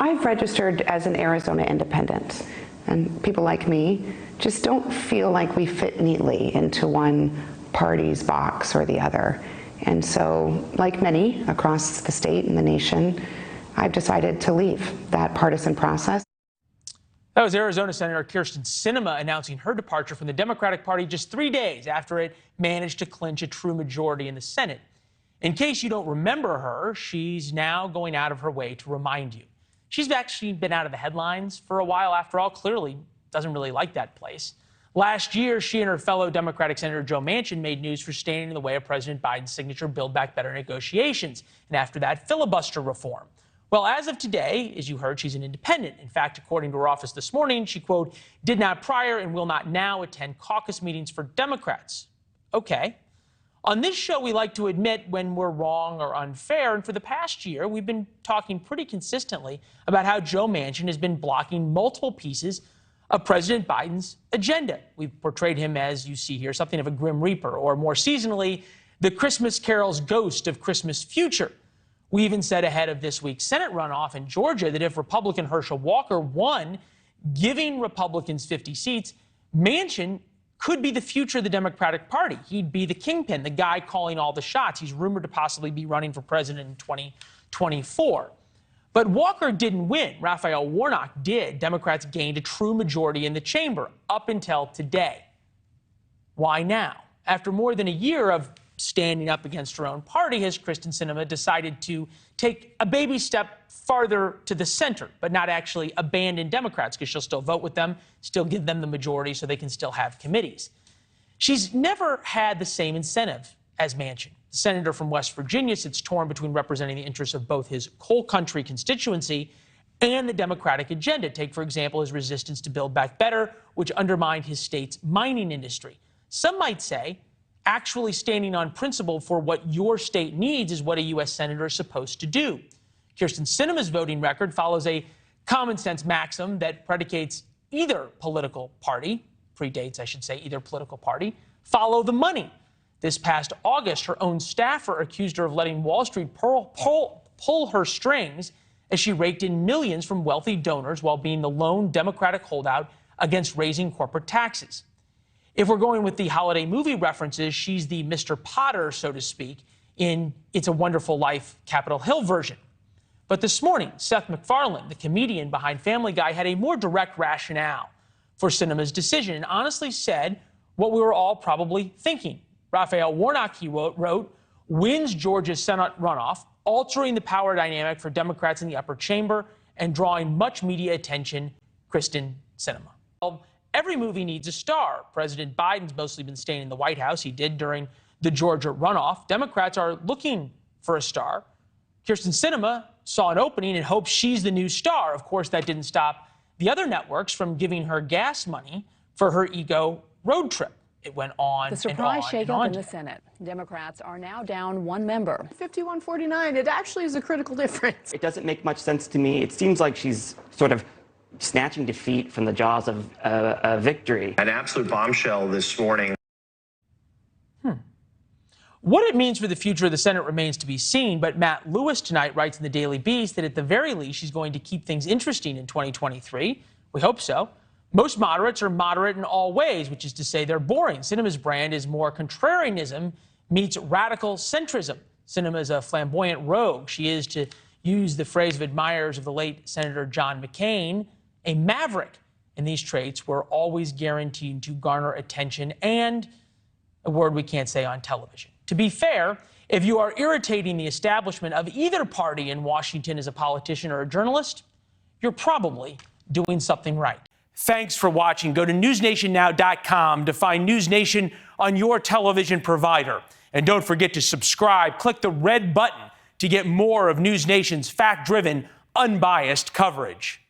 I've registered as an Arizona independent, and people like me just don't feel like we fit neatly into one party's box or the other. And so, like many across the state and the nation, I've decided to leave that partisan process. That was Arizona Senator Kyrsten Sinema announcing her departure from the Democratic Party just 3 days after it managed to clinch a true majority in the Senate. In case you don't remember her, she's now going out of her way to remind you. She's actually been out of the headlines for a while, after all. Clearly doesn't really like that place. Last year, she and her fellow Democratic Senator Joe Manchin made news for standing in the way of President Biden's signature Build Back Better negotiations, and after that, filibuster reform. Well, as of today, as you heard, she's an independent. In fact, according to her office this morning, she, quote, did not prior and will not now attend caucus meetings for Democrats. Okay. On this show, we like to admit when we're wrong or unfair, and for the past year, we've been talking pretty consistently about how Joe Manchin has been blocking multiple pieces of President Biden's agenda. We've portrayed him, as you see here, something of a grim reaper, or more seasonally, the Christmas Carol's ghost of Christmas future. We even said ahead of this week's Senate runoff in Georgia that if Republican Herschel Walker won, giving Republicans 50 seats, Manchin could be the future of the Democratic Party. He'd be the kingpin, the guy calling all the shots. He's rumored to possibly be running for president in 2024. But Walker didn't win. Raphael Warnock did. Democrats gained a true majority in the chamber up until today. Why now? After more than a year of standing up against her own party, has Kyrsten Sinema decided to take a baby step farther to the center, but not actually abandon Democrats, because she'll still vote with them, still give them the majority so they can still have committees. She's never had the same incentive as Manchin. The senator from West Virginia sits torn between representing the interests of both his coal country constituency and the Democratic agenda. Take, for example, his resistance to Build Back Better, which undermined his state's mining industry. Some might say actually standing on principle for what your state needs is what a U.S. senator is supposed to do. Kyrsten Sinema's voting record follows a common sense maxim that predicates either political party, predates, I should say, either political party, follow the money. This past August, her own staffer accused her of letting Wall Street pull her strings as she raked in millions from wealthy donors while being the lone Democratic holdout against raising corporate taxes. If we're going with the holiday movie references, she's the Mr. Potter, so to speak, in It's a Wonderful Life Capitol Hill version. But this morning, Seth MacFarlane, the comedian behind Family Guy, had a more direct rationale for Sinema's decision and honestly said what we were all probably thinking. Raphael Warnock, he wrote, wins Georgia's Senate runoff, altering the power dynamic for Democrats in the upper chamber and drawing much media attention, Kyrsten Sinema. Well, every movie needs a star. President Biden's mostly been staying in the White House. He did during the Georgia runoff. Democrats are looking for a star. Kyrsten Sinema saw an opening and hopes she's the new star. Of course, that didn't stop the other networks from giving her gas money for her ego road trip. It went on. The surprise shakeup in the today. Senate. Democrats are now down one member. 51-49. It actually is a critical difference. It doesn't make much sense to me. It seems like she's sort of snatching defeat from the jaws of victory. An absolute bombshell this morning. What it means for the future of the Senate remains to be seen, but Matt Lewis tonight writes in the Daily Beast that at the very least she's going to keep things interesting in 2023. We hope so. Most moderates are moderate in all ways, which is to say they're boring. Sinema's brand is more contrarianism meets radical centrism. Sinema is a flamboyant rogue. She is, to use the phrase of admirers of the late Senator John McCain, a maverick. And these traits were always guaranteed to garner attention and a word we can't say on television. To be fair, if you are irritating the establishment of either party in Washington as a politician or a journalist, you're probably doing something right. Thanks for watching. Go to newsnationnow.com to find NewsNation on your television provider. And don't forget to subscribe. Click the red button to get more of NewsNation's fact-driven, unbiased coverage.